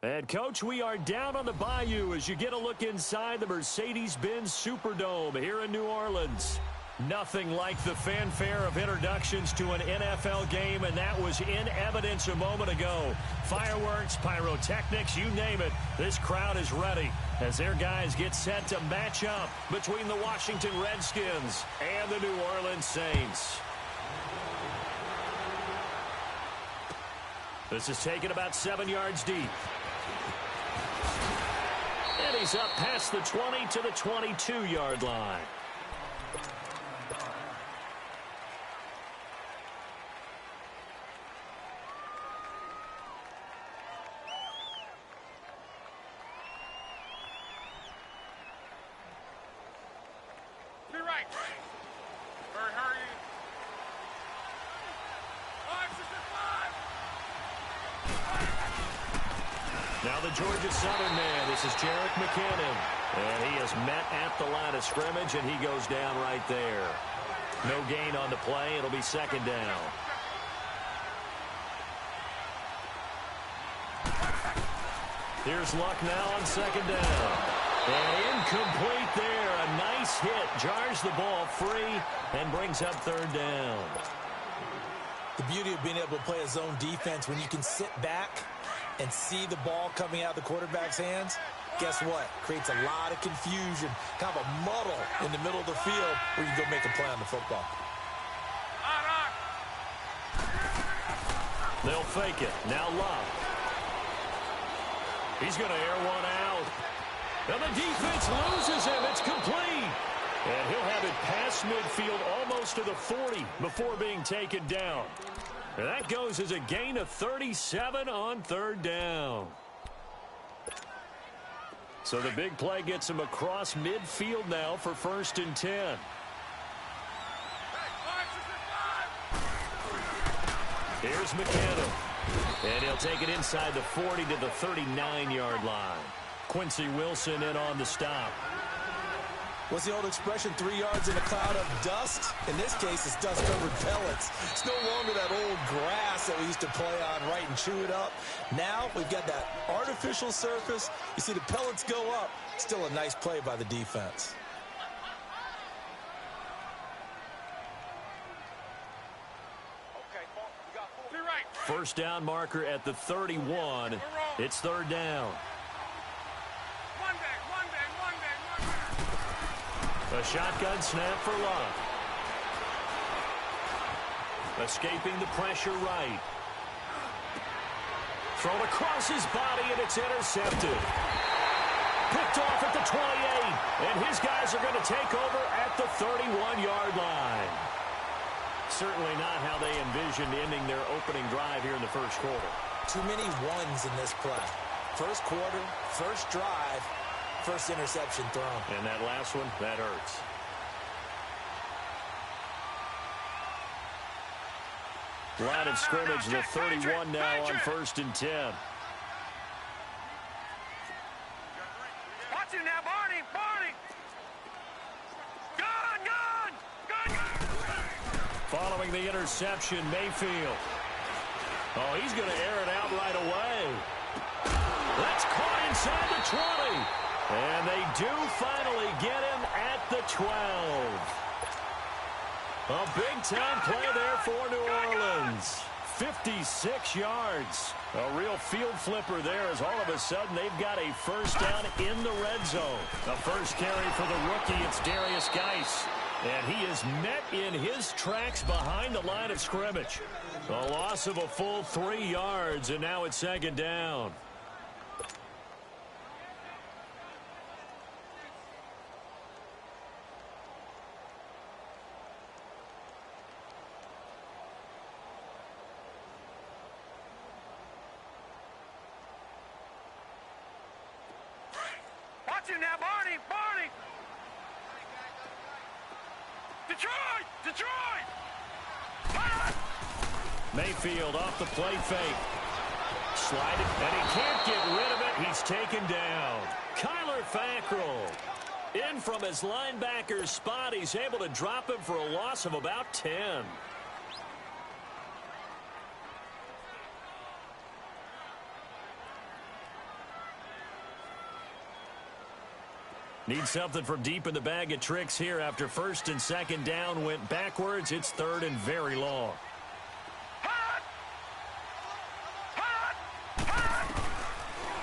And, Coach, we are down on the Bayou as you get a look inside the Mercedes-Benz Superdome here in New Orleans. Nothing like the fanfare of introductions to an NFL game, and that was in evidence a moment ago. Fireworks, pyrotechnics, you name it. This crowd is ready as their guys get set to match up between the Washington Redskins and the New Orleans Saints. This is taken about 7 yards deep. And he's up past the 20 to the 22-yard line. Now the Georgia Southern man, this is Jerick McKinnon. And he is met at the line of scrimmage, and he goes down right there. No gain on the play. It'll be second down. Here's Luck now on second down. And incomplete there. A nice hit. Jars the ball free and brings up third down. The beauty of being able to play a zone defense when you can sit back and see the ball coming out of the quarterback's hands, guess what? Creates a lot of confusion, kind of a muddle in the middle of the field where you go make a play on the football. They'll fake it. Now Love. He's going to air one out. And the defense loses him. It's complete. And he'll have it past midfield almost to the 40 before being taken down. And that goes as a gain of 37 on third down. So the big play gets him across midfield now for 1st and 10. Here's McKinnon. And he'll take it inside the 40 to the 39-yard line. Quincy Wilson in on the stop. What's the old expression, 3 yards in a cloud of dust? In this case, it's dust-covered pellets. It's no longer that old grass that we used to play on, right, and chew it up. Now we've got that artificial surface. You see the pellets go up. Still a nice play by the defense. First down marker at the 31. It's third down. A shotgun snap for Love. Escaping the pressure right. Thrown across his body, and it's intercepted. Picked off at the 28, and his guys are going to take over at the 31-yard line. Certainly not how they envisioned ending their opening drive here in the first quarter. Too many ones in this play. First quarter, first drive, first interception thrown. And that last one, that hurts. Line of scrimmage, the 31 now on 1st and 10. Watch it now, Barney! Barney! Gun! Following the interception, Mayfield. Oh, he's going to air it out right away. That's caught inside the 20. And they do finally get him at the 12. A big-time play there for New Orleans. 56 yards. A real field flipper there as all of a sudden they've got a first down in the red zone. The first carry for the rookie, it's Darius Geis. And he is met in his tracks behind the line of scrimmage. A loss of a full 3 yards, and now it's second down. Watch it now, Barney! Barney! Detroit! Detroit! Ah! Mayfield off the play fake. Slided, and he can't get rid of it. He's taken down. Kyler Fackrell in from his linebacker spot. He's able to drop him for a loss of about 10. Need something from deep in the bag of tricks here after first and second down went backwards. It's third and very long.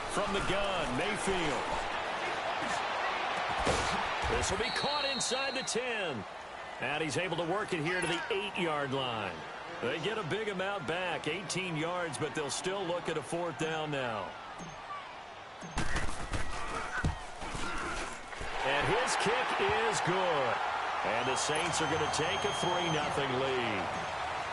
From the gun, Mayfield. This will be caught inside the 10. And he's able to work it here to the 8-yard line. They get a big amount back, 18 yards, but they'll still look at a fourth down now. And his kick is good. And the Saints are going to take a 3-0 lead.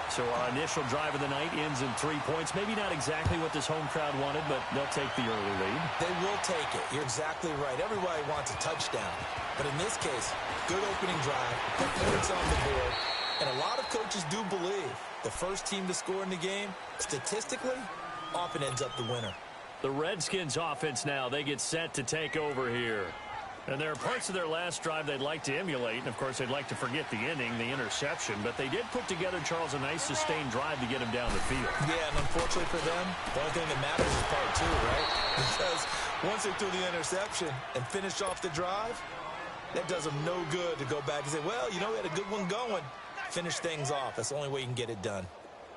So our initial drive of the night ends in 3 points. Maybe not exactly what this home crowd wanted, but they'll take the early lead. They will take it. You're exactly right. Everybody wants a touchdown. But in this case, good opening drive, put points on the board. And a lot of coaches do believe the first team to score in the game, statistically, often ends up the winner. The Redskins offense now, they get set to take over here. And there are parts of their last drive they'd like to emulate. And, of course, they'd like to forget the inning, the interception. But they did put together, Charles, a nice sustained drive to get him down the field. Yeah, and unfortunately for them, the only thing that matters is part two, right? Because once they threw the interception and finished off the drive, that does them no good to go back and say, well, you know, we had a good one going. Finish things off. That's the only way you can get it done.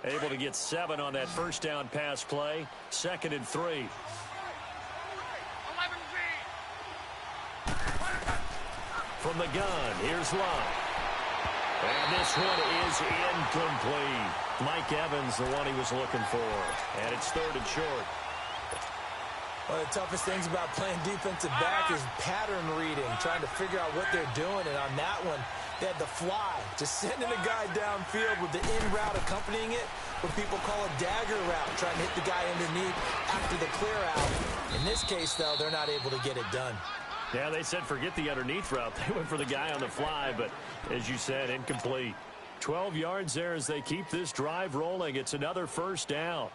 Able to get 7 on that first down pass play. 2nd and 3. From the gun, here's Love. And this one is incomplete. Mike Evans, the one he was looking for. And it's 3rd and short. One of the toughest things about playing defensive back is pattern reading, trying to figure out what they're doing. And on that one, they had the fly, just sending a guy downfield with the in route accompanying it, what people call a dagger route, trying to hit the guy underneath after the clear out. In this case, though, they're not able to get it done. Yeah, they said forget the underneath route. They went for the guy on the fly, but as you said, incomplete. 12 yards there as they keep this drive rolling. It's another first down.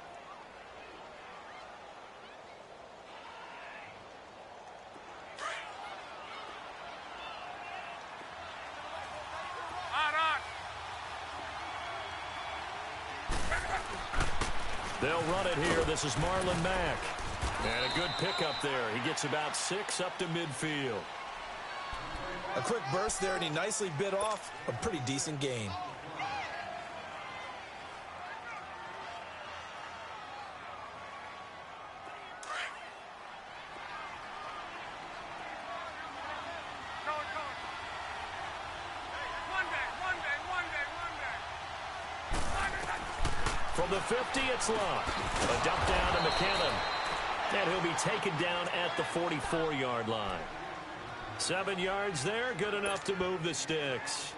They'll run it here. This is Marlon Mack. And a good pickup there. He gets about 6 up to midfield. A quick burst there, and he nicely bit off a pretty decent gain. From the 50, it's Love. A dump down to McKinnon. And he'll be taken down at the 44-yard line. 7 yards there, good enough to move the sticks.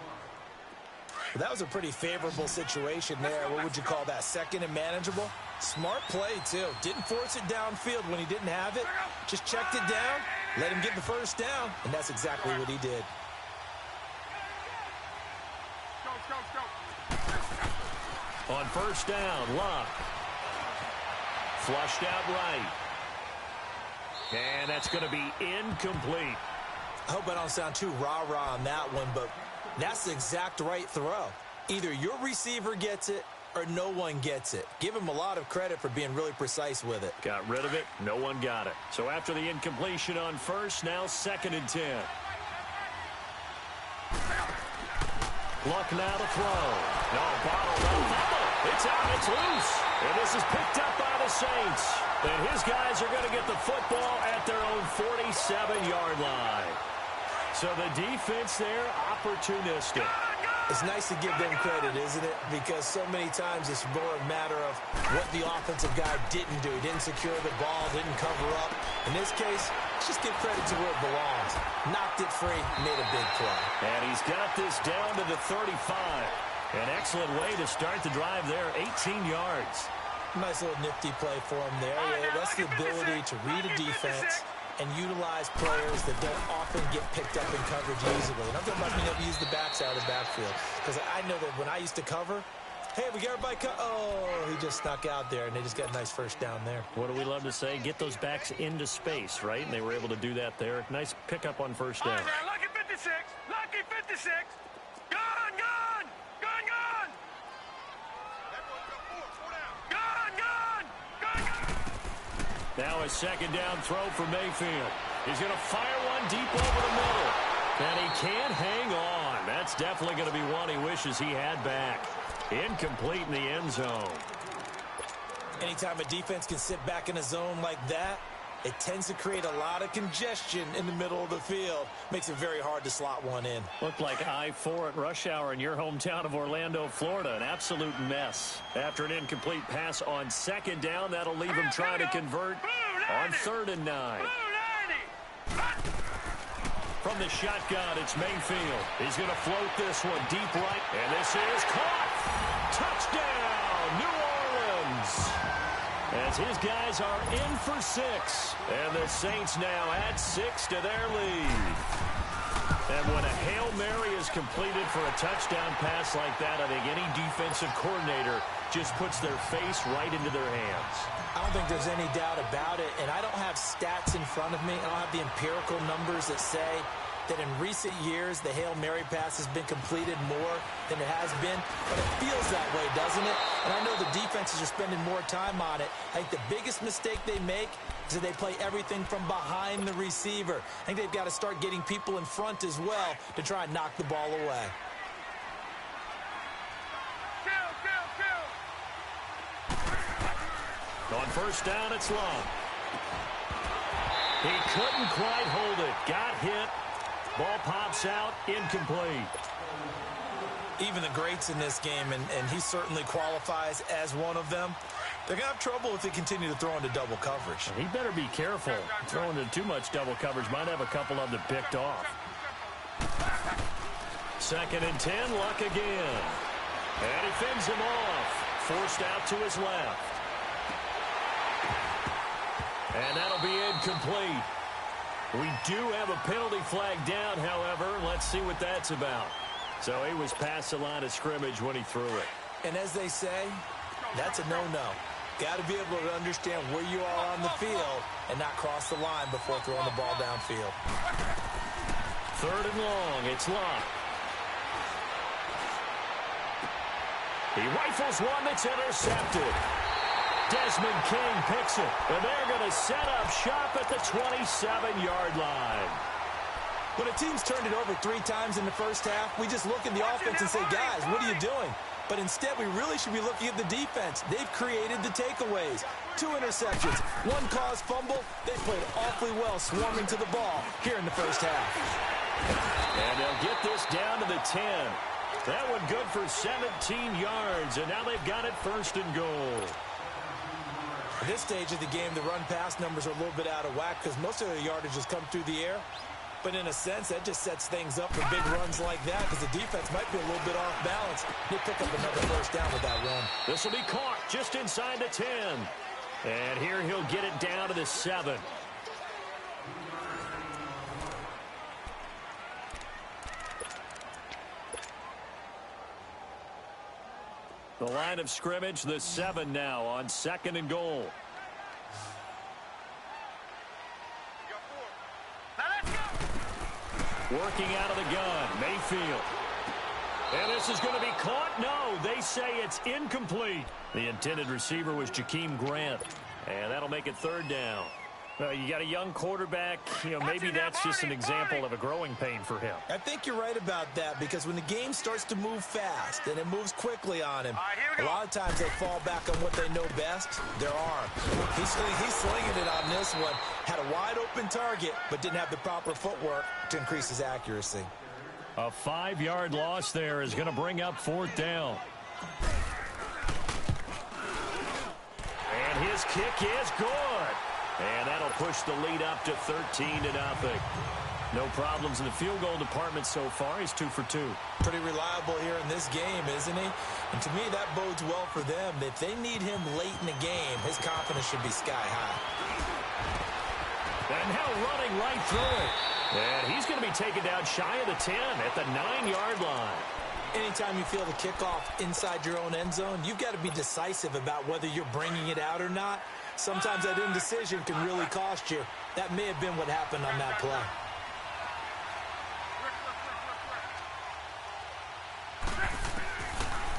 Well, that was a pretty favorable situation there. What would you call that? 2nd and manageable? Smart play, too. Didn't force it downfield when he didn't have it. Just checked it down, let him get the first down, and that's exactly what he did. On first down, Love. Flushed out right. And that's going to be incomplete. I hope I don't sound too rah-rah on that one, but that's the exact right throw. Either your receiver gets it or no one gets it. Give him a lot of credit for being really precise with it. Got rid of it. No one got it. So after the incompletion on first, now 2nd and 10. Luck now to throw. No, bottled up. It's out. It's loose. And this is picked up by the Saints. And his guys are going to get the football at their own 47-yard line. So the defense there, opportunistic. It's nice to give them credit, isn't it? Because so many times it's more a matter of what the offensive guy didn't do. He didn't secure the ball, didn't cover up. In this case, let's just give credit to where it belongs. Knocked it free, made a big play. And he's got this down to the 35. An excellent way to start the drive there, 18 yards. Nice little nifty play for him there. Yeah, that's the ability to read a defense and utilize players that don't often get picked up in coverage easily. And I'm talking about being able to use the backside of the backfield. Because I know that when I used to cover, hey, we got everybody oh, he just snuck out there, and they just got a nice first down there. What do we love to say? Get those backs into space, right? And they were able to do that there. Nice pickup on first down. Lucky 56. Lucky 56. Gun, gun. Gun, gun. Gun, gun. Gun, gun. Now a 2nd down throw for Mayfield. He's going to fire one one deep over the middle. And he can't hang on. That's definitely going to be one he wishes he had back. Incomplete in the end zone. Anytime a defense can sit back in a zone like that, it tends to create a lot of congestion in the middle of the field. Makes it very hard to slot one in. Looked like I-4 at rush hour in your hometown of Orlando, Florida. An absolute mess. After an incomplete pass on second down, that'll leave him trying to convert on 3rd and 9. From the shotgun, it's Mayfield. He's going to float this one deep right. And this is caught. Touchdown, New Orleans. As his guys are in for 6. And the Saints now add 6 to their lead. And when a Hail Mary is completed for a touchdown pass like that, I think any defensive coordinator just puts their face right into their hands. I don't think there's any doubt about it, and I don't have stats in front of me. I don't have the empirical numbers that say that in recent years the Hail Mary pass has been completed more than it has been, but it feels that way, doesn't it? And I know the defenses are spending more time on it. I think the biggest mistake they make is that they play everything from behind the receiver. I think they've got to start getting people in front as well to try and knock the ball away. On 1st down, it's Long. He couldn't quite hold it. Got hit. Ball pops out. Incomplete. Even the greats in this game, and he certainly qualifies as one of them, they're going to have trouble if they continue to throw into double coverage. He better be careful. Throwing into too much double coverage might have a couple of them picked off. 2nd and 10, Luck again. And he fends him off. Forced out to his left. And that'll be incomplete. We do have a penalty flag down, however. Let's see what that's about. So he was past the line of scrimmage when he threw it. And as they say, that's a no-no. Got to be able to understand where you are on the field and not cross the line before throwing the ball downfield. 3rd and long. It's Locke. He rifles one that's intercepted. Desmond King picks it, and they're going to set up shop at the 27-yard line. When a team's turned it over 3 times in the first half, we just look at the offense and say, guys, what are you doing? But instead, we really should be looking at the defense. They've created the takeaways. 2 interceptions, 1 caused fumble. They played awfully well swarming to the ball here in the first half. And they'll get this down to the 10. That one good for 17 yards, and now they've got it 1st and goal. At this stage of the game, the run-pass numbers are a little bit out of whack because most of their yardage has come through the air. But in a sense, that just sets things up for big runs like that because the defense might be a little bit off balance. They pick up another 1st down with that run. This will be caught just inside the 10. And here he'll get it down to the 7. The line of scrimmage, the 7 now on 2nd and goal. Working out of the gun, Mayfield. And this is going to be caught. No, they say it's incomplete. The intended receiver was Jakeem Grant. And that'll make it 3rd down. You got a young quarterback. Maybe that's just an example of a growing pain for him. I think you're right about that because when the game starts to move fast and it moves quickly on him, a lot of times they fall back on what they know best, their arm. He's slinging it on this one. Had a wide open target, but didn't have the proper footwork to increase his accuracy. A 5-yard loss there is going to bring up 4th down. And his kick is good. And that'll push the lead up to 13-0. No problems in the field goal department so far. He's 2 for 2. Pretty reliable here in this game, isn't he? And to me, that bodes well for them. If they need him late in the game, his confidence should be sky high. And now running right through it. And he's going to be taken down shy of the 10 at the 9-yard line. Anytime you feel the kickoff inside your own end zone, you've got to be decisive about whether you're bringing it out or not. Sometimes that indecision can really cost you. That may have been what happened on that play.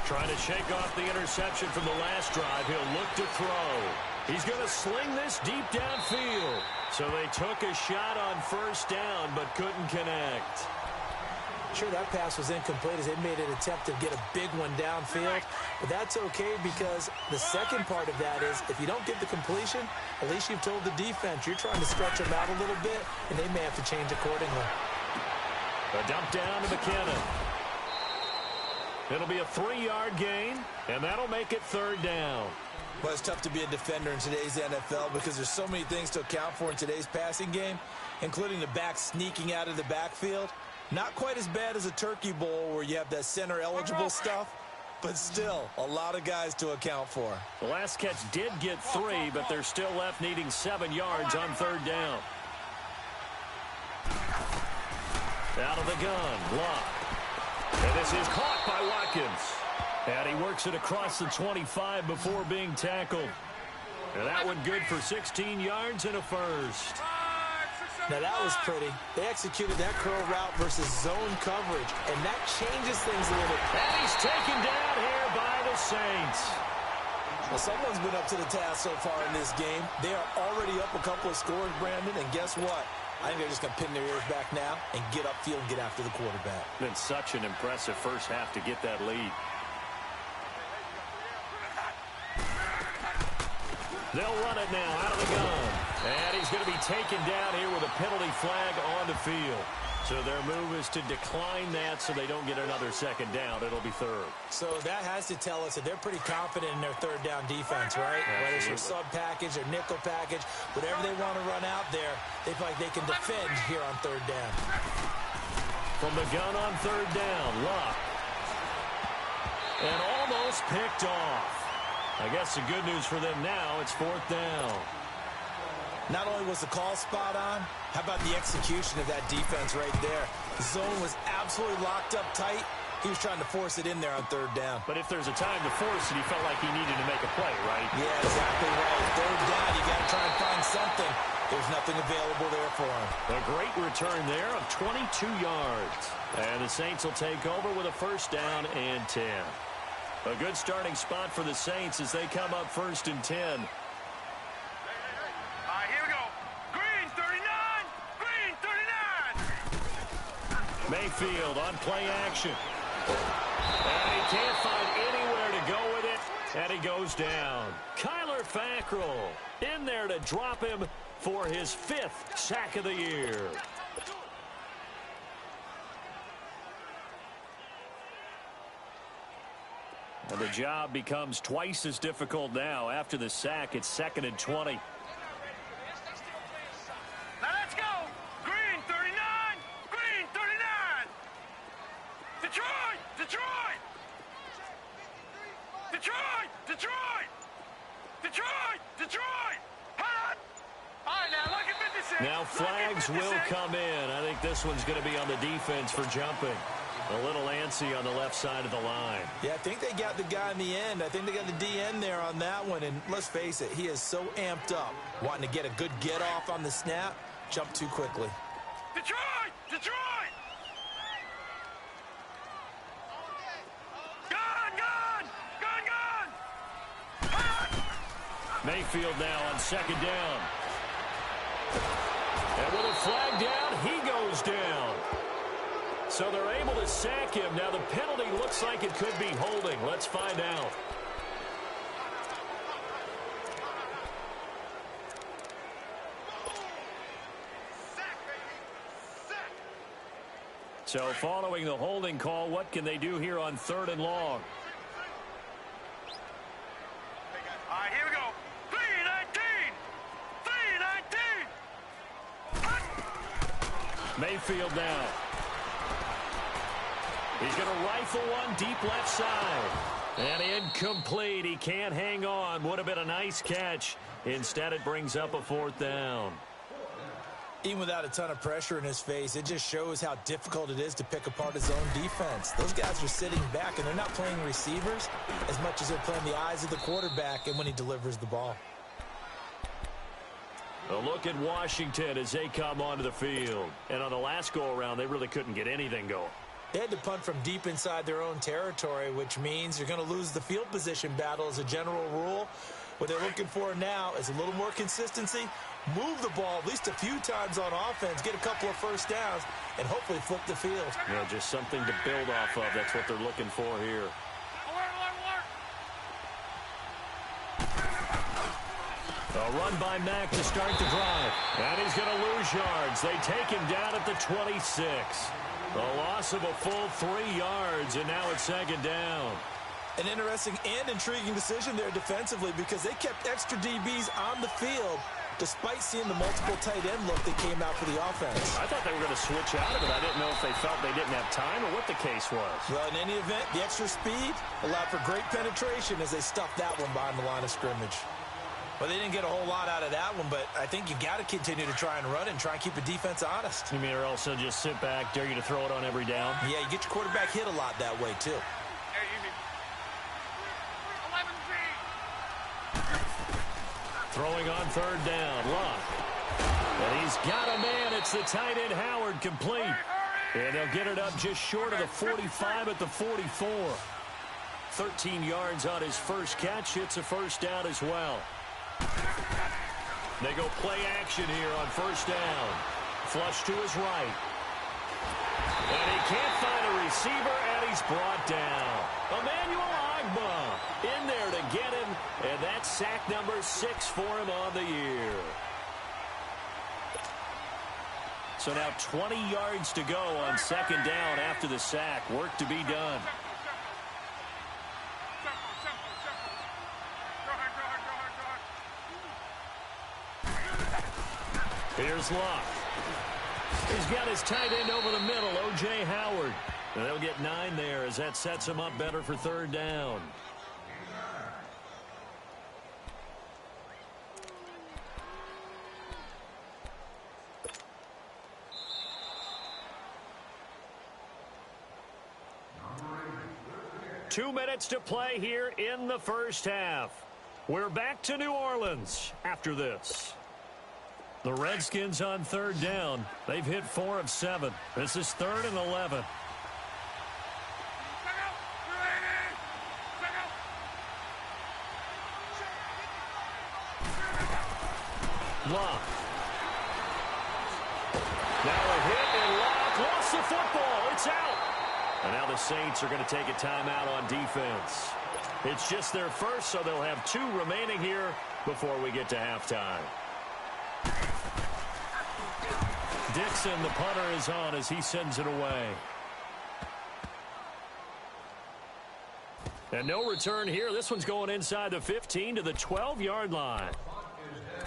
Trying to shake off the interception from the last drive. He'll look to throw. He's going to sling this deep downfield. So they took a shot on first down, but couldn't connect. Sure, that pass was incomplete as they made an attempt to get a big one downfield. But that's okay because the second part of that is if you don't get the completion, at least you've told the defense you're trying to stretch them out a little bit, and they may have to change accordingly. A dump down to McKinnon. It'll be a 3-yard gain, and that'll make it third down. Well, it's tough to be a defender in today's NFL because there's so many things to account for in today's passing game, including the back sneaking out of the backfield. Not quite as bad as a turkey bowl where you have that center-eligible stuff, but still a lot of guys to account for. The last catch did get 3, but they're still left needing 7 yards on third down. Out of the gun, Locke. And this is caught by Watkins. And he works it across the 25 before being tackled. And that one good for 16 yards and a first. Now that was pretty. They executed that curl route versus zone coverage, and that changes things a little. And he's taken down here by the Saints. Well, someone's been up to the task so far in this game. They are already up a couple of scores, Brandon, and guess what? I think they're just going to pin their ears back now and get upfield and get after the quarterback. Been such an impressive first half to get that lead. They'll run it now out of the gun. And he's going to be taken down here with a penalty flag on the field. So their move is to decline that so they don't get another second down. It'll be third. So that has to tell us that they're pretty confident in their third down defense, right? Absolutely. Whether it's their sub package or nickel package, whatever they want to run out there, they feel like they can defend here on third down. From the gun on third down, Locke. And almost picked off. I guess the good news for them now, it's fourth down. Not only was the call spot on, how about the execution of that defense right there? The zone was absolutely locked up tight. He was trying to force it in there on third down. But if there's a time to force it, he felt like he needed to make a play, right? Yeah, exactly right. Third down, you got to try and find something. There's nothing available there for him. A great return there of 22 yards. And the Saints will take over with a first down and 10. A good starting spot for the Saints as they come up first and 10. All right, here we go. Green 39. Green 39. Mayfield on play action. And he can't find anywhere to go with it. And he goes down. Kyler Fackrell in there to drop him for his 5th sack of the year. And the job becomes twice as difficult now. After the sack, it's 2nd and 20. Now let's go. Green 39. Green 39. Detroit. Detroit. Detroit. Detroit. Detroit. Detroit. Hot. All right, now look at 56. Now flags will come in. I think this one's going to be on the defense for jumping. A little antsy on the left side of the line. Yeah, I think they got the guy in the end. I think they got the DN there on that one. And let's face it, he is so amped up, wanting to get a good get-off on the snap, jump too quickly. Detroit. Detroit. Gun. Gun. Gun. Gun. Hot. Mayfield now on second down. And with a flag down, he goes down. So they're able to sack him. Now the penalty looks like it could be holding. Let's find out. So following the holding call, what can they do here on 3rd and long? All right, here we go. 319. 319. Hot. Mayfield now. He's going to rifle one deep left side. And incomplete. He can't hang on. Would have been a nice catch. Instead, it brings up a 4th down. Even without a ton of pressure in his face, it just shows how difficult it is to pick apart his own defense. Those guys are sitting back, and they're not playing receivers as much as they're playing the eyes of the quarterback and when he delivers the ball. A look at Washington as they come onto the field. And on the last go-around, they really couldn't get anything going. They had to punt from deep inside their own territory, which means you're going to lose the field position battle as a general rule. What they're looking for now is a little more consistency, move the ball at least a few times on offense, get a couple of first downs, and hopefully flip the field. Yeah, just something to build off of. That's what they're looking for here. A run by Mack to start the drive. And he's going to lose yards. They take him down at the 26. A loss of a full 3 yards, and now it's second down. An interesting and intriguing decision there defensively because they kept extra DBs on the field despite seeing the multiple tight end look that came out for the offense. I thought they were going to switch out of it. I didn't know if they felt they didn't have time or what the case was. Well, in any event, the extra speed allowed for great penetration as they stuffed that one behind the line of scrimmage. Well, they didn't get a whole lot out of that one, but I think you got to continue to try and run it and try and keep the defense honest. You mean or also just sit back, dare you to throw it on every down? Yeah, you get your quarterback hit a lot that way, too. Throwing on third down, Luck. And he's got a man. It's the tight end, Howard, complete. And they'll get it up just short of the 45 at the 44. 13 yards on his first catch. It's a first down as well. They go play action here on first down. Flush to his right. And he can't find a receiver, and he's brought down. Emmanuel Agba in there to get him, and that's sack number 6 for him on the year. So now 20 yards to go on second down after the sack. Work to be done. Here's Luck. He's got his tight end over the middle, O.J. Howard. And they'll get 9 there as that sets him up better for third down. Two minutes to play here in the first half. We're back to New Orleans after this. The Redskins on third down. They've hit 4 of 7. This is 3rd and 11. Luck. Now a hit, and Luck lost the football. It's out. And now the Saints are going to take a timeout on defense. It's just their first, so they'll have 2 remaining here before we get to halftime. Dixon, the punter, is on as he sends it away. And no return here. This one's going inside the 15 to the 12-yard line.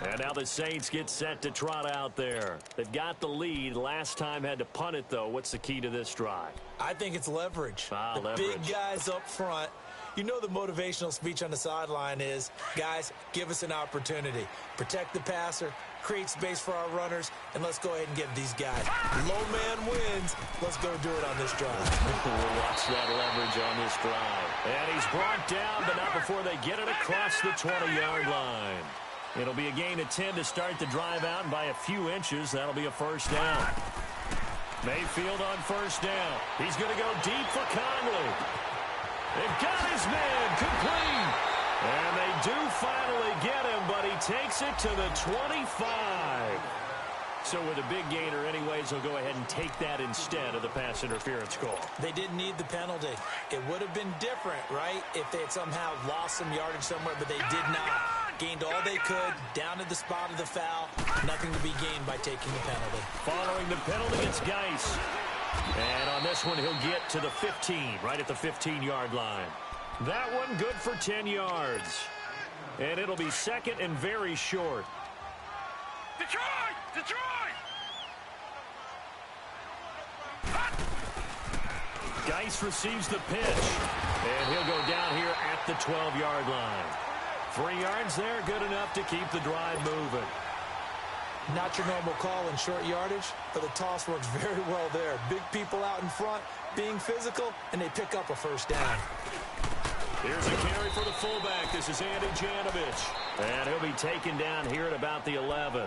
And now the Saints get set to trot out there. They've got the lead. Last time had to punt it, though. What's the key to this drive? I think it's leverage. The big guys up front. You know the motivational speech on the sideline is, guys, give us an opportunity. Protect the passer, create space for our runners, and let's go ahead and give these guys. Low man wins. Let's go do it on this drive. We'll watch that leverage on this drive. And he's brought down, but not before they get it across the 20-yard line. It'll be a gain of 10 to start the drive out, and by a few inches, that'll be a first down. Mayfield on first down. He's going to go deep for Conley. They've got his man complete. And they do finally get him, but he takes it to the 25. So with a big gainer anyways, he'll go ahead and take that instead of the pass interference call. They didn't need the penalty. It would have been different, right, if they had somehow lost some yardage somewhere, but they did not. Gained all they could, down to the spot of the foul. Nothing to be gained by taking the penalty. Following the penalty, it's Geis. And on this one, he'll get to the 15, right at the 15-yard line. That one good for 10 yards. And it'll be second and very short. Detroit! Detroit! Geis receives the pitch. And he'll go down here at the 12-yard line. 3 yards there, good enough to keep the drive moving. Not your normal call in short yardage, but the toss works very well there. Big people out in front, being physical, and they pick up a first down. Here's a carry for the fullback. This is Andy Janovich. And he'll be taken down here at about the 11.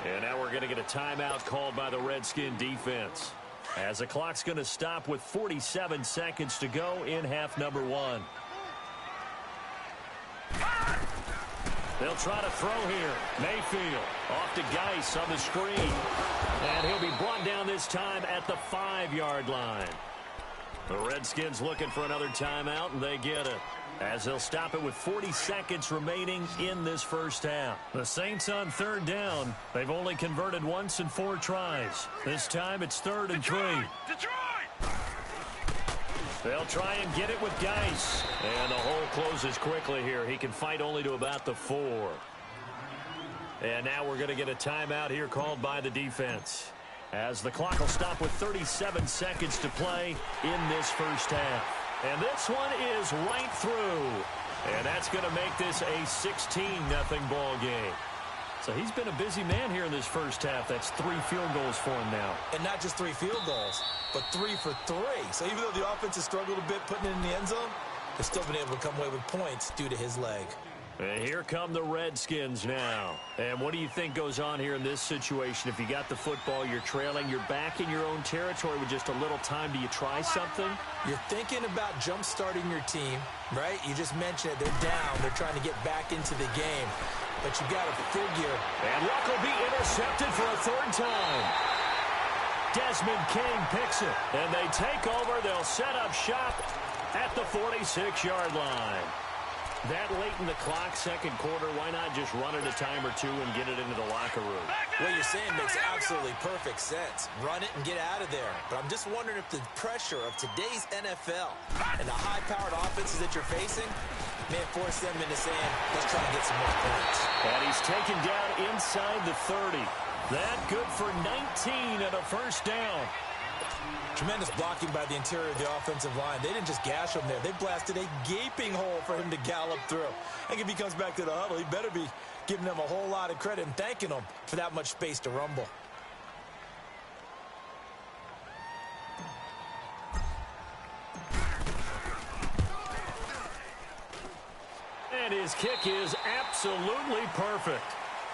And now we're going to get a timeout called by the Redskin defense, as the clock's going to stop with 47 seconds to go in half number 1. They'll try to throw here. Mayfield off to Geis on the screen. And he'll be brought down this time at the 5-yard line. The Redskins looking for another timeout, and they get it, as they'll stop it with 40 seconds remaining in this first half. The Saints on third down. They've only converted once in 4 tries. This time it's 3rd and 3. Detroit! They'll try and get it with Geis. And the hole closes quickly here. He can fight only to about the 4. And now we're going to get a timeout here called by the defense, as the clock will stop with 37 seconds to play in this first half. And this one is right through. And that's going to make this a 16-0 ball game. So he's been a busy man here in this first half. That's 3 field goals for him now. And not just 3 field goals, but 3 for 3. So even though the offense has struggled a bit putting it in the end zone, they've still been able to come away with points due to his leg. And here come the Redskins now. And what do you think goes on here in this situation? If you got the football, you're trailing, you're back in your own territory with just a little time. Do you try something? You're thinking about jump-starting your team, right? You just mentioned it. They're down. They're trying to get back into the game. But you got to figure. And Luck will be intercepted for a 3rd time. Desmond King picks it. And they take over. They'll set up shop at the 46-yard line. That late in the clock, second quarter, why not just run it a time or two and get it into the locker room? What you're saying makes absolutely perfect sense. Run it and get out of there. But I'm just wondering if the pressure of today's NFL and the high-powered offenses that you're facing may force them into saying, let's try and get some more points. And he's taken down inside the 30. That good for 19 and a first down. Tremendous blocking by the interior of the offensive line. They didn't just gash him there. They blasted a gaping hole for him to gallop through. I think if he comes back to the huddle, he better be giving them a whole lot of credit and thanking them for that much space to rumble. And his kick is absolutely perfect.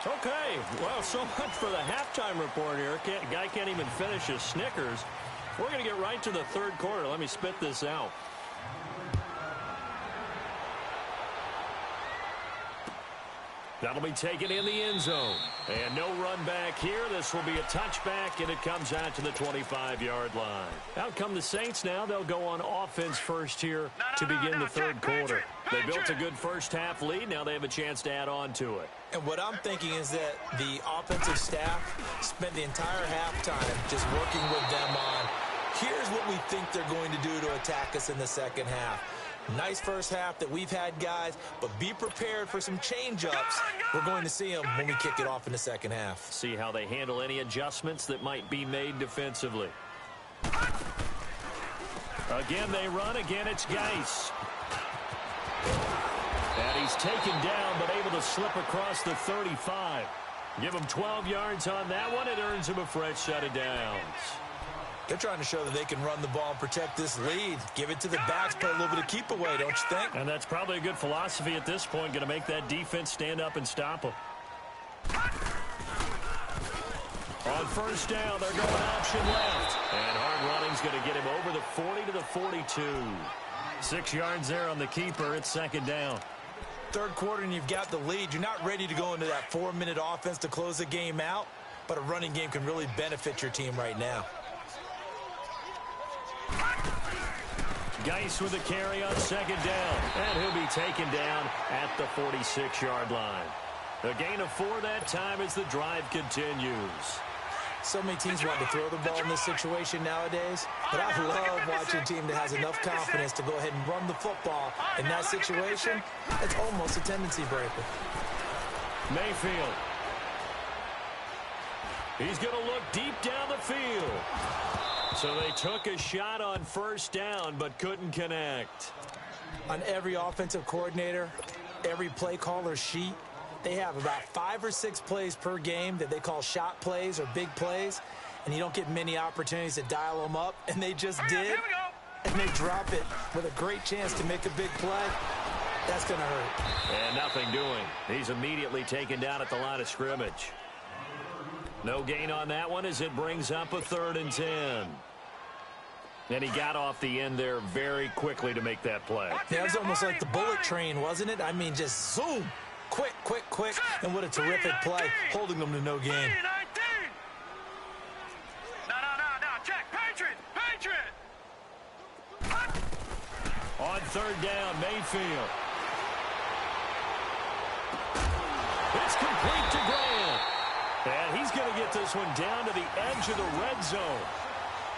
Okay, well, so much for the halftime report here. Guy can't even finish his Snickers. We're going to get right to the 3rd quarter. Let me spit this out. That'll be taken in the end zone. And no run back here. This will be a touchback, and it comes out to the 25-yard line. Out come the Saints now. They'll go on offense first here to begin the 3rd quarter. They built a good first-half lead. Now they have a chance to add on to it. And what I'm thinking is that the offensive staff spent the entire halftime just working with them on, here's what we think they're going to do to attack us in the second half. Nice first half that we've had, guys, but be prepared for some change-ups. We're going to see them when we kick it off in the second half. See how they handle any adjustments that might be made defensively. Again, they run. Again, it's Geis. And he's taken down, but able to slip across the 35. Give him 12 yards on that one. It earns him a fresh set of downs. They're trying to show that they can run the ball and protect this lead. Give it to the backs, play a little bit of keep away, don't you think? And that's probably a good philosophy at this point, going to make that defense stand up and stop them. On first down, they're going option left. And hard running's going to get him over the 40 to the 42. 6 yards there on the keeper. It's second down. 3rd quarter and you've got the lead. You're not ready to go into that 4-minute offense to close the game out, but a running game can really benefit your team right now. Geis with a carry on second down. And he'll be taken down at the 46-yard line. A gain of 4 that time as the drive continues. So many teams want to throw the ball in this situation nowadays, but I love watching a team that has enough confidence to go ahead and run the football. In that situation, it's almost a tendency breaker. Mayfield. He's going to look deep down the field. So they took a shot on first down, but couldn't connect. On every offensive coordinator, every play caller sheet, they have about 5 or 6 plays per game that they call shot plays or big plays, and you don't get many opportunities to dial them up, and they just did, and they drop it with a great chance to make a big play. That's going to hurt. And nothing doing. He's immediately taken down at the line of scrimmage. No gain on that one as it brings up a 3rd and 10. And he got off the end there very quickly to make that play. Yeah, it was almost like the bullet train, wasn't it? I mean, just zoom. Quick, quick, quick. And what a terrific play, holding them to no gain. No, check. Patriot. On third down, Mayfield. It's complete to Grant. And he's going to get this one down to the edge of the red zone.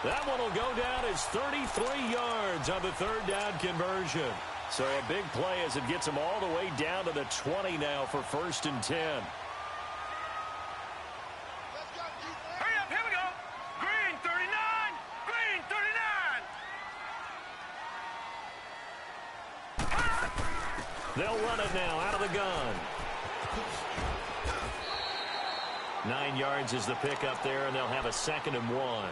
That one will go down as 33 yards on the third down conversion. So a big play as it gets him all the way down to the 20 now for 1st and 10. Hurry up, here we go. Green 39. Green 39. They'll run it now out of the gun. 9 yards is the pickup there, and they'll have a 2nd and 1.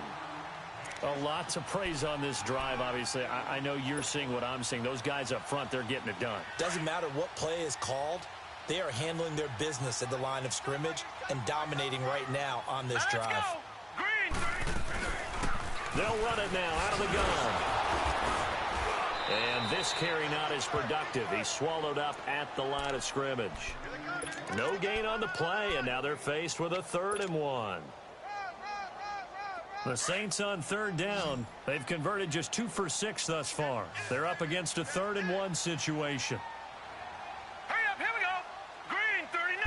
A lot to praise on this drive, obviously. I know you're seeing what I'm seeing. Those guys up front, they're getting it done. Doesn't matter what play is called. They are handling their business at the line of scrimmage and dominating right now on this drive. Green 39. They'll run it now out of the gun. And this carry not as productive. He's swallowed up at the line of scrimmage. No gain on the play, and now they're faced with a 3rd and 1. The Saints on third down. They've converted just 2 for 6 thus far. They're up against a 3rd and 1 situation. Hurry up, here we go. Green 39.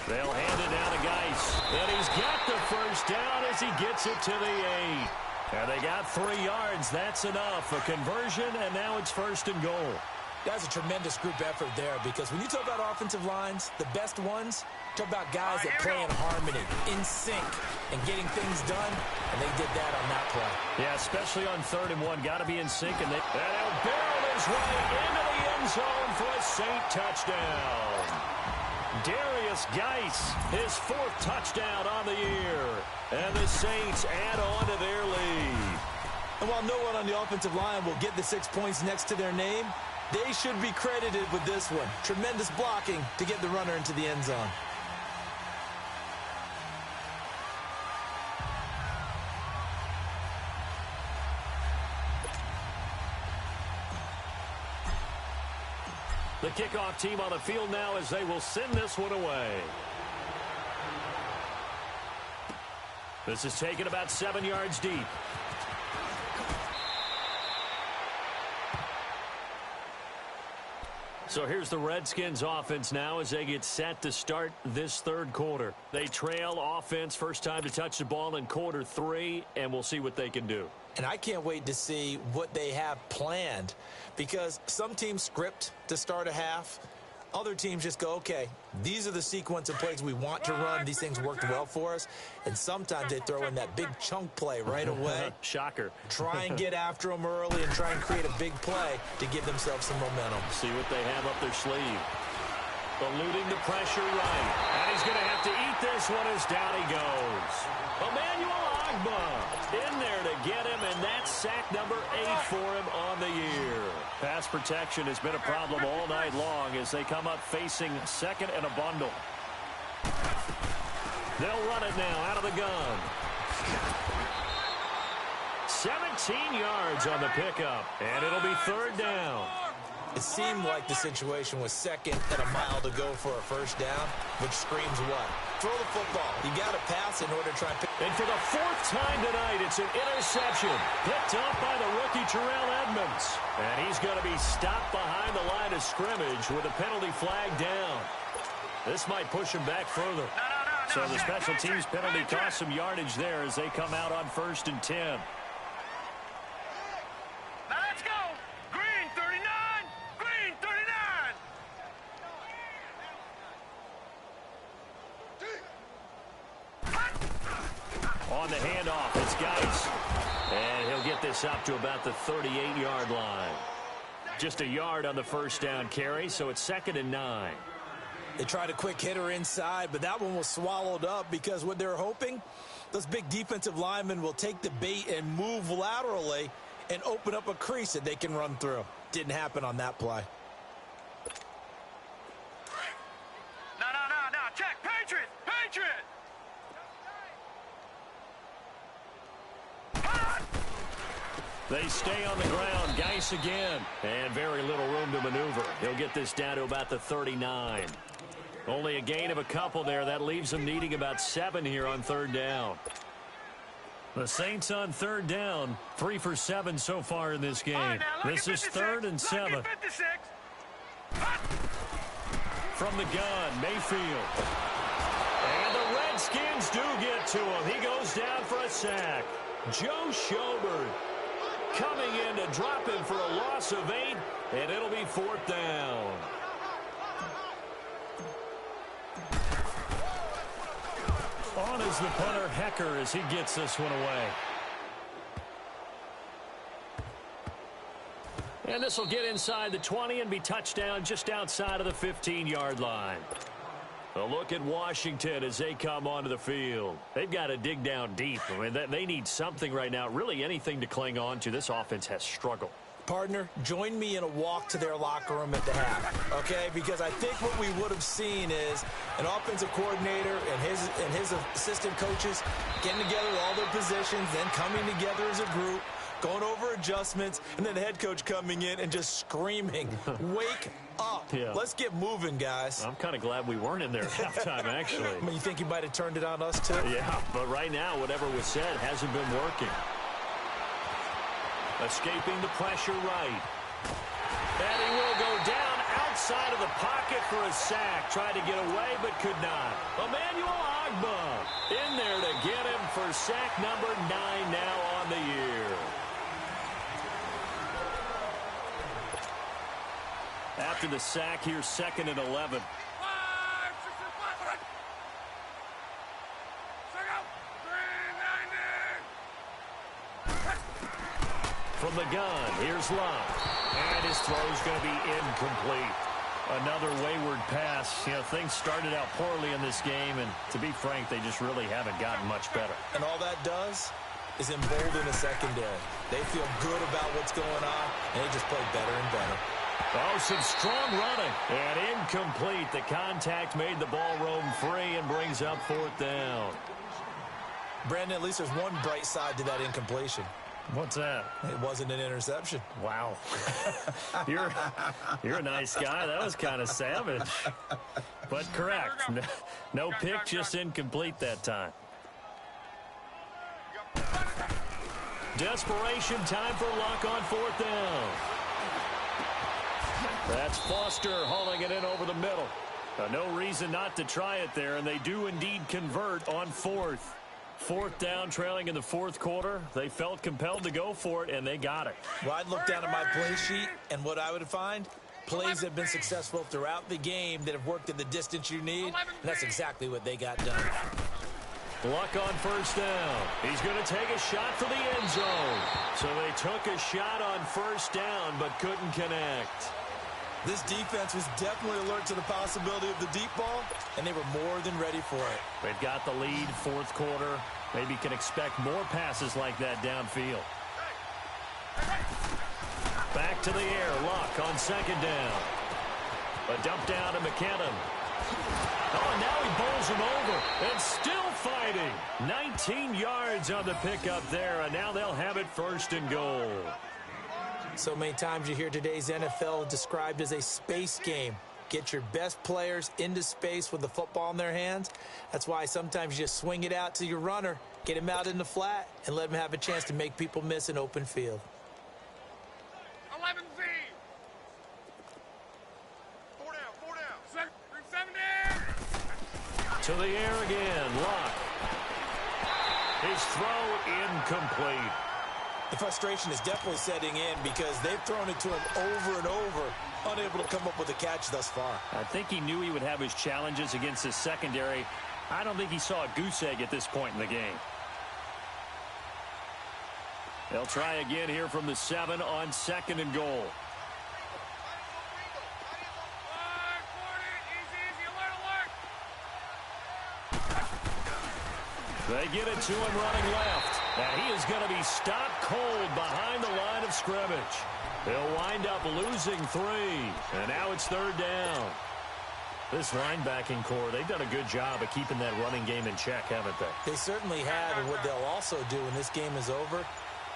They'll hand it down to Geis. And he's got the first down as he gets it to the 8. And they got 3 yards. That's enough. A conversion, and now it's 1st and goal. That's a tremendous group effort there, because when you talk about offensive lines, the best ones, talk about guys that play in harmony, in sync, and getting things done, and they did that on that play. Yeah, especially on 3rd and 1. Got to be in sync, and they'll barrel his way into the end zone for a Saint touchdown. Darius Geis, his 4th touchdown on the year, and the Saints add on to their lead. And while no one on the offensive line will get the 6 points next to their name, they should be credited with this one. Tremendous blocking to get the runner into the end zone. The kickoff team on the field now as they will send this one away. This is taken about 7 yards deep. So here's the Redskins offense now as they get set to start this 3rd quarter. They trail offense, first time to touch the ball in quarter 3, and we'll see what they can do. And I can't wait to see what they have planned, because some teams script to start a half. Other teams just go, okay, these are the sequence of plays we want to run. These things worked well for us. And sometimes they throw in that big chunk play right away. Shocker. Try and get after them early and try and create a big play to give themselves some momentum. See what they have up their sleeve. Eluding the pressure right. And he's going to have to eat this one as down he goes. Emmanuel Agba in there to get him, and that's sack number 8 for him on the year. Pass protection has been a problem all night long as they come up facing 2nd and a bundle. They'll run it now out of the gun. 17 yards on the pickup, and it'll be 3rd down. It seemed like the situation was 2nd and a mile to go for a first down, which screams what? Throw the football. You got to pass in order to try and pick. And for the 4th time tonight, it's an interception picked up by the rookie Terrell Edmonds. And he's going to be stopped behind the line of scrimmage with a penalty flag down. This might push him back further. So the special teams penalty cost some yardage there as they come out on 1st and 10. Let's go. Green 39. Green 39. On the handoff, it's Geis. And he'll get this up to about the 38-yard line. Just a yard on the first down carry, so it's 2nd and 9. They tried a quick hitter inside, but that one was swallowed up because what they're hoping, those big defensive linemen will take the bait and move laterally and open up a crease that they can run through. Didn't happen on that play. No. Check. Patriot. They stay on the ground. Geis twice again. And very little room to maneuver. He'll get this down to about the 39. Only a gain of a couple there. That leaves them needing about 7 here on third down. The Saints on third down, 3 for 7 so far in this game. This is 3rd and 7. From the gun, Mayfield. And the Redskins do get to him. He goes down for a sack. Joe Schobert coming in to drop him for a loss of 8, and it'll be 4th down. On is the punter, Hecker, as he gets this one away. And this will get inside the 20 and be touchdown just outside of the 15-yard line. A look at Washington as they come onto the field. They've got to dig down deep. I mean, they need something right now, really anything to cling on to. This offense has struggled. Partner, join me in a walk to their locker room at the half, okay? Because I think what we would have seen is an offensive coordinator and his assistant coaches getting together with all their positions, then coming together as a group, going over adjustments, and then the head coach coming in and just screaming, wake up. Yeah. Let's get moving, guys. I'm kind of glad we weren't in there at halftime, actually. I mean, you think he might have turned it on us, too? Yeah, but right now, whatever was said hasn't been working. Escaping the pressure right. And he will go down outside of the pocket for a sack. Tried to get away, but could not. Emmanuel Ogbah in there to get him for sack number 9 now on the year. After the sack, here's 2nd and 11. From the gun, here's Locke. And his throw's going to be incomplete. Another wayward pass. You know, things started out poorly in this game, and to be frank, they just really haven't gotten much better. And all that does is embolden the secondary. They feel good about what's going on, and they just play better and better. Oh, some strong running. And incomplete. The contact made the ball roam free and brings up 4th down. Brandon, at least there's one bright side to that incompletion. What's that? It wasn't an interception. Wow. You're a nice guy. That was kind of savage. But correct. No pick, just incomplete that time. Desperation time for Luck on 4th down. That's Foster hauling it in over the middle. No reason not to try it there, and they do indeed convert on 4th. 4th down, trailing in the 4th quarter. They felt compelled to go for it, and they got it. Well, I'd look down at my play sheet, and what I would find, plays have been successful throughout the game that have worked in the distance you need, and that's exactly what they got done. Luck on 1st down. He's going to take a shot for the end zone. So they took a shot on 1st down, but couldn't connect. This defense was definitely alert to the possibility of the deep ball, and they were more than ready for it. They've got the lead, 4th quarter. Maybe can expect more passes like that downfield. Back to the air, Luck on 2nd down. A dump down to McKinnon. Oh, and now he bowls him over, and still fighting. 19 yards on the pickup there, and now they'll have it 1st and goal. So many times you hear today's NFL described as a space game. Get your best players into space with the football in their hands. That's why sometimes you just swing it out to your runner, get him out in the flat, and let him have a chance to make people miss an open field. 11Z. 4 down. 7 down. To the air again, Luck. His throw incomplete. The frustration is definitely setting in because they've thrown it to him over and over, unable to come up with a catch thus far. I think he knew he would have his challenges against his secondary. I don't think he saw a goose egg at this point in the game. They'll try again here from the 7 on 2nd and goal. They get it to him running left. And he is going to be stopped cold behind the line of scrimmage. They'll wind up losing 3. And now it's 3rd down. This linebacking core, they've done a good job of keeping that running game in check, haven't they? They certainly have. And what they'll also do when this game is over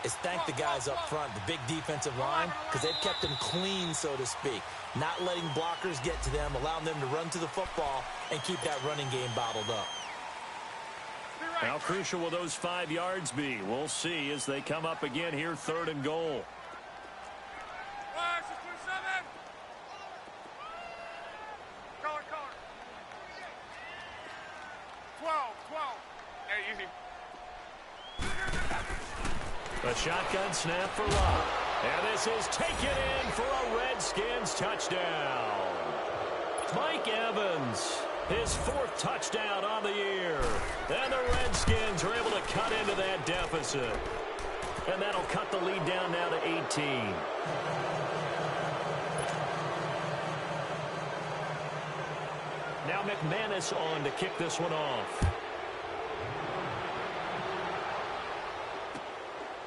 is thank the guys up front, the big defensive line, because they've kept them clean, so to speak. Not letting blockers get to them, allowing them to run to the football and keep that running game bottled up. How crucial will those 5 yards be? We'll see as they come up again here, 3rd and goal. 12. Hey, easy. A shotgun snap for Love. And this is taken in for a Redskins touchdown. Mike Evans, his 4th touchdown on the year. And the Redskins are able to cut into that deficit. And that'll cut the lead down now to 18. Now McManus on to kick this one off.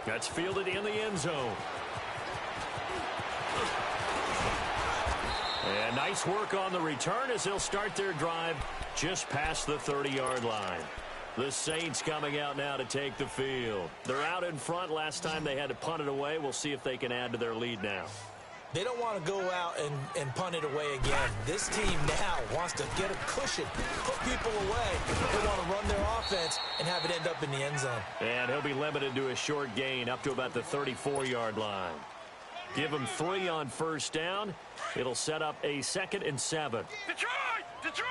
That's fielded in the end zone. And nice work on the return as they'll start their drive just past the 30-yard line. The Saints coming out now to take the field. They're out in front. Last time they had to punt it away. We'll see if they can add to their lead now. They don't want to go out and punt it away again. This team now wants to get a cushion, put people away. They want to run their offense and have it end up in the end zone. And he'll be limited to a short gain up to about the 34-yard line. Give him 3 on first down. It'll set up a 2nd and 7. Detroit! Detroit!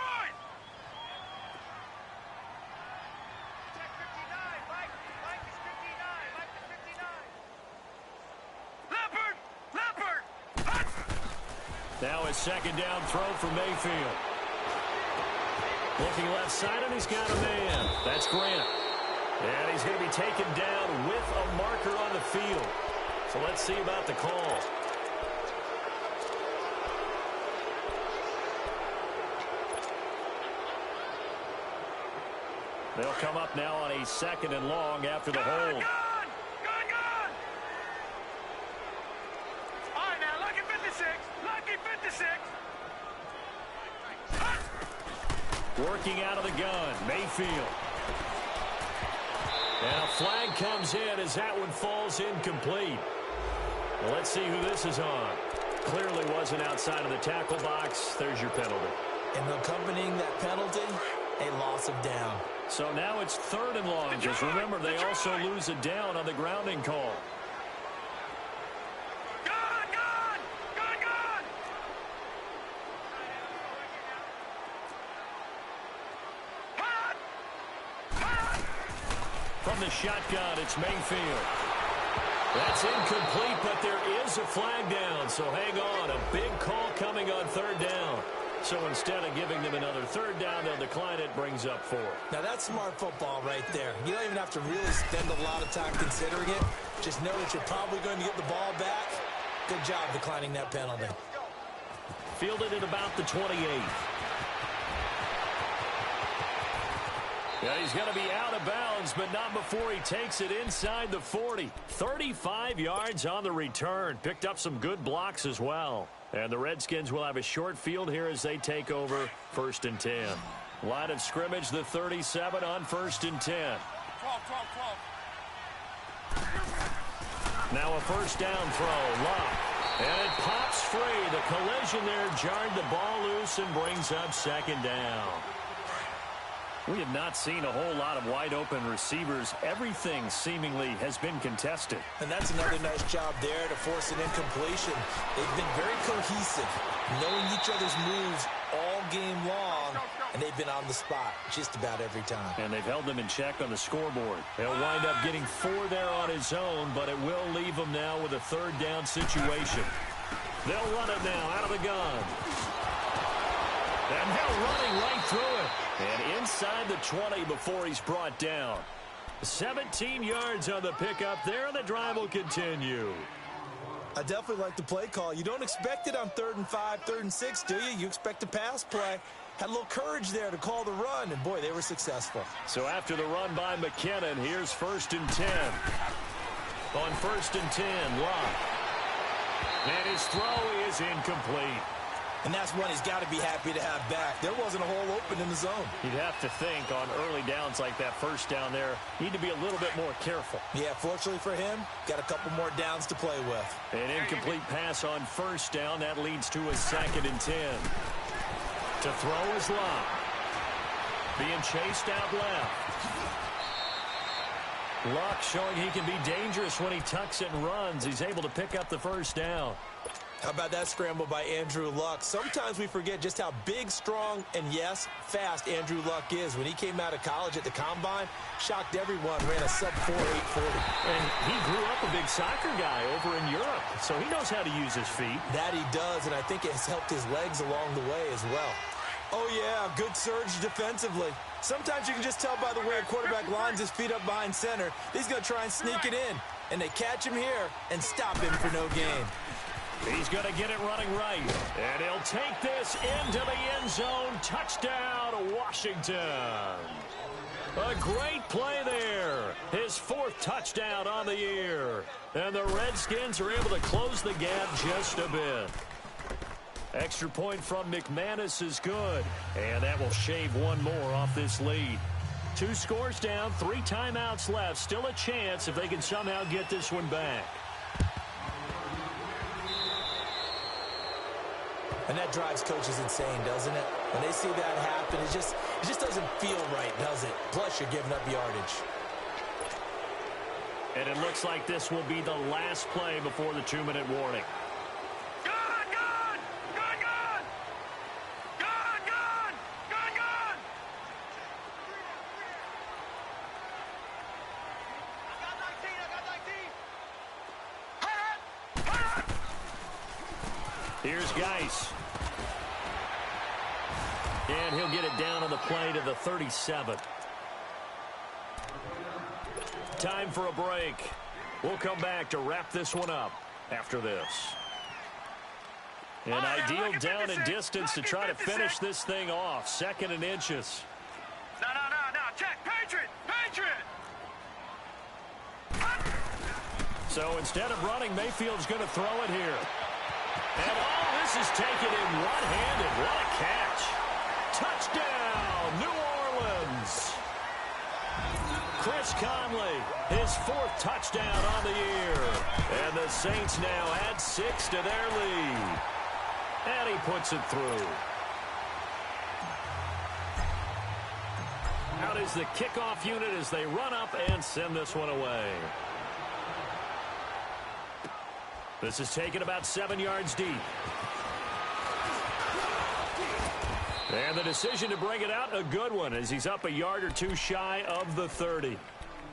Now a 2nd down throw for Mayfield. Looking left side, and he's got a man. That's Grant. And he's going to be taken down with a marker on the field. So let's see about the call. They'll come up now on a 2nd and long after the hold. Working out of the gun, Mayfield. And a flag comes in as that one falls incomplete. Well, let's see who this is on. Clearly wasn't outside of the tackle box. There's your penalty. And accompanying that penalty, a loss of down. So now it's 3rd and long. Just remember, they also lose a down on the grounding call. From the shotgun, it's Mayfield. That's incomplete, but there is a flag down, so hang on. A big call coming on 3rd down. So instead of giving them another 3rd down, they'll decline it, brings up 4. Now that's smart football right there. You don't even have to really spend a lot of time considering it. Just know that you're probably going to get the ball back. Good job declining that penalty. Fielded at about the 28. Yeah, he's going to be out of bounds, but not before he takes it inside the 40. 35 yards on the return. Picked up some good blocks as well. And the Redskins will have a short field here as they take over 1st and 10. Line of scrimmage, the 37 on 1st and 10. 12. Now a 1st down throw. Love. And it pops free. The collision there jarred the ball loose and brings up 2nd down. We have not seen a whole lot of wide-open receivers. Everything seemingly has been contested. And that's another nice job there to force an incompletion. They've been very cohesive, knowing each other's moves all game long, and they've been on the spot just about every time. And they've held them in check on the scoreboard. He'll wind up getting 4 there on his own, but it will leave him now with a 3rd down situation. They'll run it now out of the gun. And now running right through it. And inside the 20 before he's brought down. 17 yards on the pickup there, and the drive will continue. I definitely like the play call. You don't expect it on 3rd and 5, 3rd and 6, do you? You expect a pass play. Had a little courage there to call the run, and boy, they were successful. So after the run by McKinnon, here's 1st and 10. On 1st and 10, Love. And his throw is incomplete. And that's one he's got to be happy to have back. There wasn't a hole open in the zone. You'd have to think on early downs like that first down there, need to be a little bit more careful. Yeah, fortunately for him, got a couple more downs to play with. An incomplete pass on first down. That leads to a 2nd and 10. To throw is Locke. Being chased out left. Locke showing he can be dangerous when he tucks it and runs. He's able to pick up the first down. How about that scramble by Andrew Luck? Sometimes we forget just how big, strong, and yes, fast Andrew Luck is. When he came out of college at the Combine, shocked everyone, ran a sub-4 840. And he grew up a big soccer guy over in Europe, so he knows how to use his feet. That he does, and I think it has helped his legs along the way as well. Oh, yeah, good surge defensively. Sometimes you can just tell by the way a quarterback lines his feet up behind center. He's going to try and sneak it in, and they catch him here and stop him for no gain. He's going to get it running right. And he'll take this into the end zone. Touchdown, Washington. A great play there. His 4th touchdown on the year. And the Redskins are able to close the gap just a bit. Extra point from McManus is good. And that will shave one more off this lead. 2 scores down, 3 timeouts left. Still a chance if they can somehow get this one back. And that drives coaches insane, doesn't it? When they see that happen, it just doesn't feel right, does it? Plus, you're giving up yardage. And it looks like this will be the last play before the 2-minute warning. Gone, gone! Gone, gone! Gone, gone! Gone, gone! I got 19, I got 19! Hut! Hut! Here's Geis. And he'll get it down on the play to the 37. Time for a break. We'll come back to wrap this one up after this. An ideal down and distance to try to finish this thing off. 2nd and inches. No, check, Patriot! Patriot! So instead of running, Mayfield's going to throw it here. And all this is taken in one-handed. What a catch. Touchdown, New Orleans. Chris Conley, his 4th touchdown on the year. And the Saints now add 6 to their lead. And he puts it through. Out is the kickoff unit as they run up and send this one away. This is taken about 7 yards deep. And the decision to bring it out, a good one, as he's up a yard or 2 shy of the 30.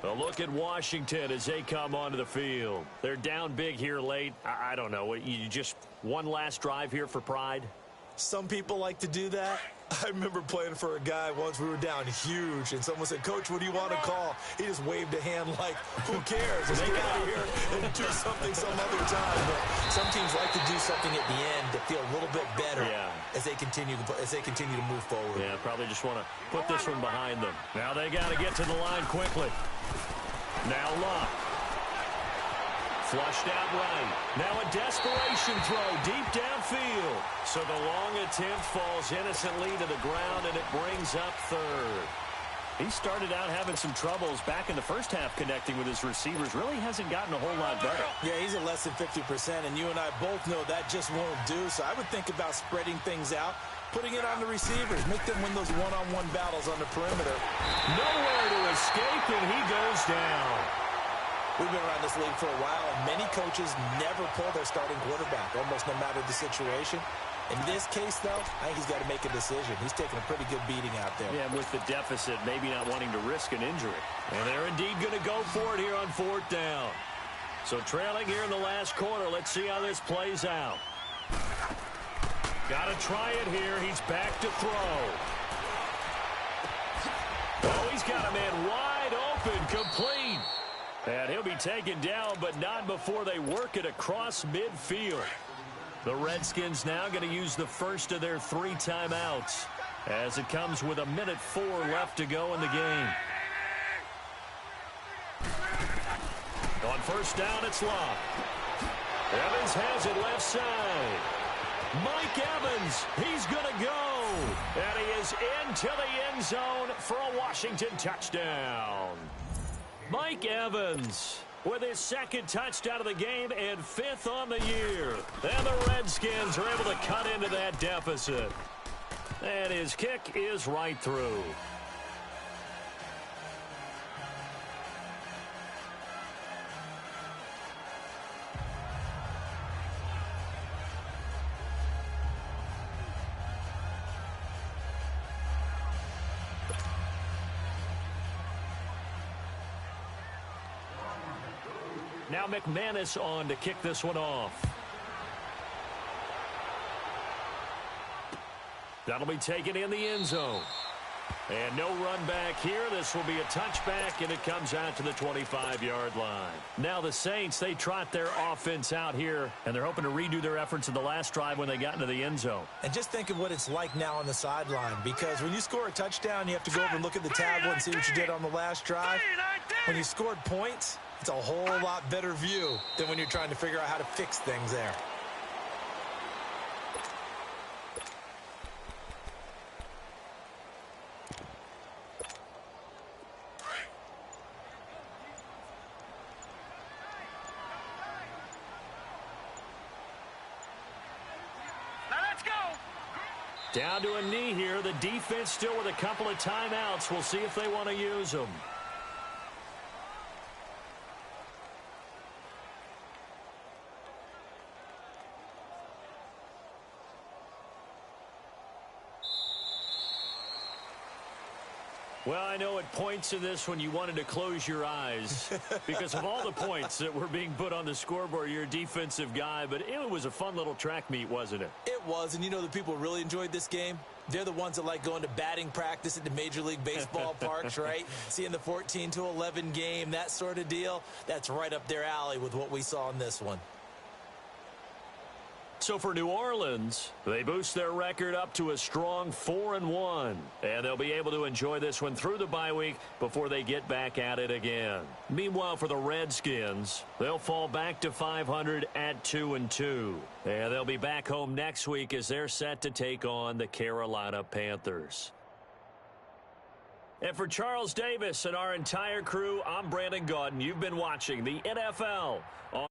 A look at Washington as they come onto the field. They're down big here late. I don't know. You just one last drive here for pride? Some people like to do that. I remember playing for a guy once. We were down huge, and someone said, "Coach, what do you want to call?" He just waved a hand like, who cares? Let's get out of here and do something some other time. But some teams like to do something at the end to feel a little bit better as they continue to move forward. Yeah, probably just want to put this one behind them. Now they got to get to the line quickly. Now Locke. Flushed out right. Now a desperation throw deep downfield. So the long attempt falls innocently to the ground, and it brings up 3rd. He started out having some troubles back in the first half connecting with his receivers. Really hasn't gotten a whole lot better. Yeah, he's at less than 50%, and you and I both know that just won't do. So I would think about spreading things out, putting it on the receivers, make them win those one-on-one battles on the perimeter. Nowhere to escape, and he goes down. We've been around this league for a while, and many coaches never pull their starting quarterback, almost no matter the situation. In this case, though, I think he's got to make a decision. He's taking a pretty good beating out there. Yeah, with the deficit, maybe not wanting to risk an injury. And they're indeed going to go for it here on 4th down. So trailing here in the last quarter, let's see how this plays out. Got to try it here. He's back to throw. Oh, he's got a man wide open, complete. And he'll be taken down, but not before they work it across midfield. The Redskins now going to use the first of their 3 timeouts as it comes with 1:04 left to go in the game. On first down, it's Locke. Evans has it left side. Mike Evans, he's going to go. And he is into the end zone for a Washington touchdown. Mike Evans with his second touchdown of the game and 5th on the year. And the Redskins are able to cut into that deficit. And his kick is right through. Now McManus on to kick this one off. That'll be taken in the end zone. And no run back here. This will be a touchback, and it comes out to the 25-yard line. Now the Saints, they trot their offense out here, and they're hoping to redo their efforts in the last drive when they got into the end zone. And just think of what it's like now on the sideline, because when you score a touchdown, you have to go over and look at the tablet and see what you did on the last drive. When you scored points, it's a whole lot better view than when you're trying to figure out how to fix things there. Down to a knee here. The defense still with a couple of timeouts. We'll see if they want to use them. Well, I know at points in this when you wanted to close your eyes because of all the points that were being put on the scoreboard. You're a defensive guy, but it was a fun little track meet, wasn't it? It was, and you know the people who really enjoyed this game? They're the ones that like going to batting practice at the Major League Baseball parks, right? Seeing the 14-11 game, that sort of deal. That's right up their alley with what we saw in this one. So for New Orleans, they boost their record up to a strong 4-1. And they'll be able to enjoy this one through the bye week before they get back at it again. Meanwhile, for the Redskins, they'll fall back to 500 at 2-2. And they'll be back home next week as they're set to take on the Carolina Panthers. And for Charles Davis and our entire crew, I'm Brandon Gaudin. You've been watching the NFL on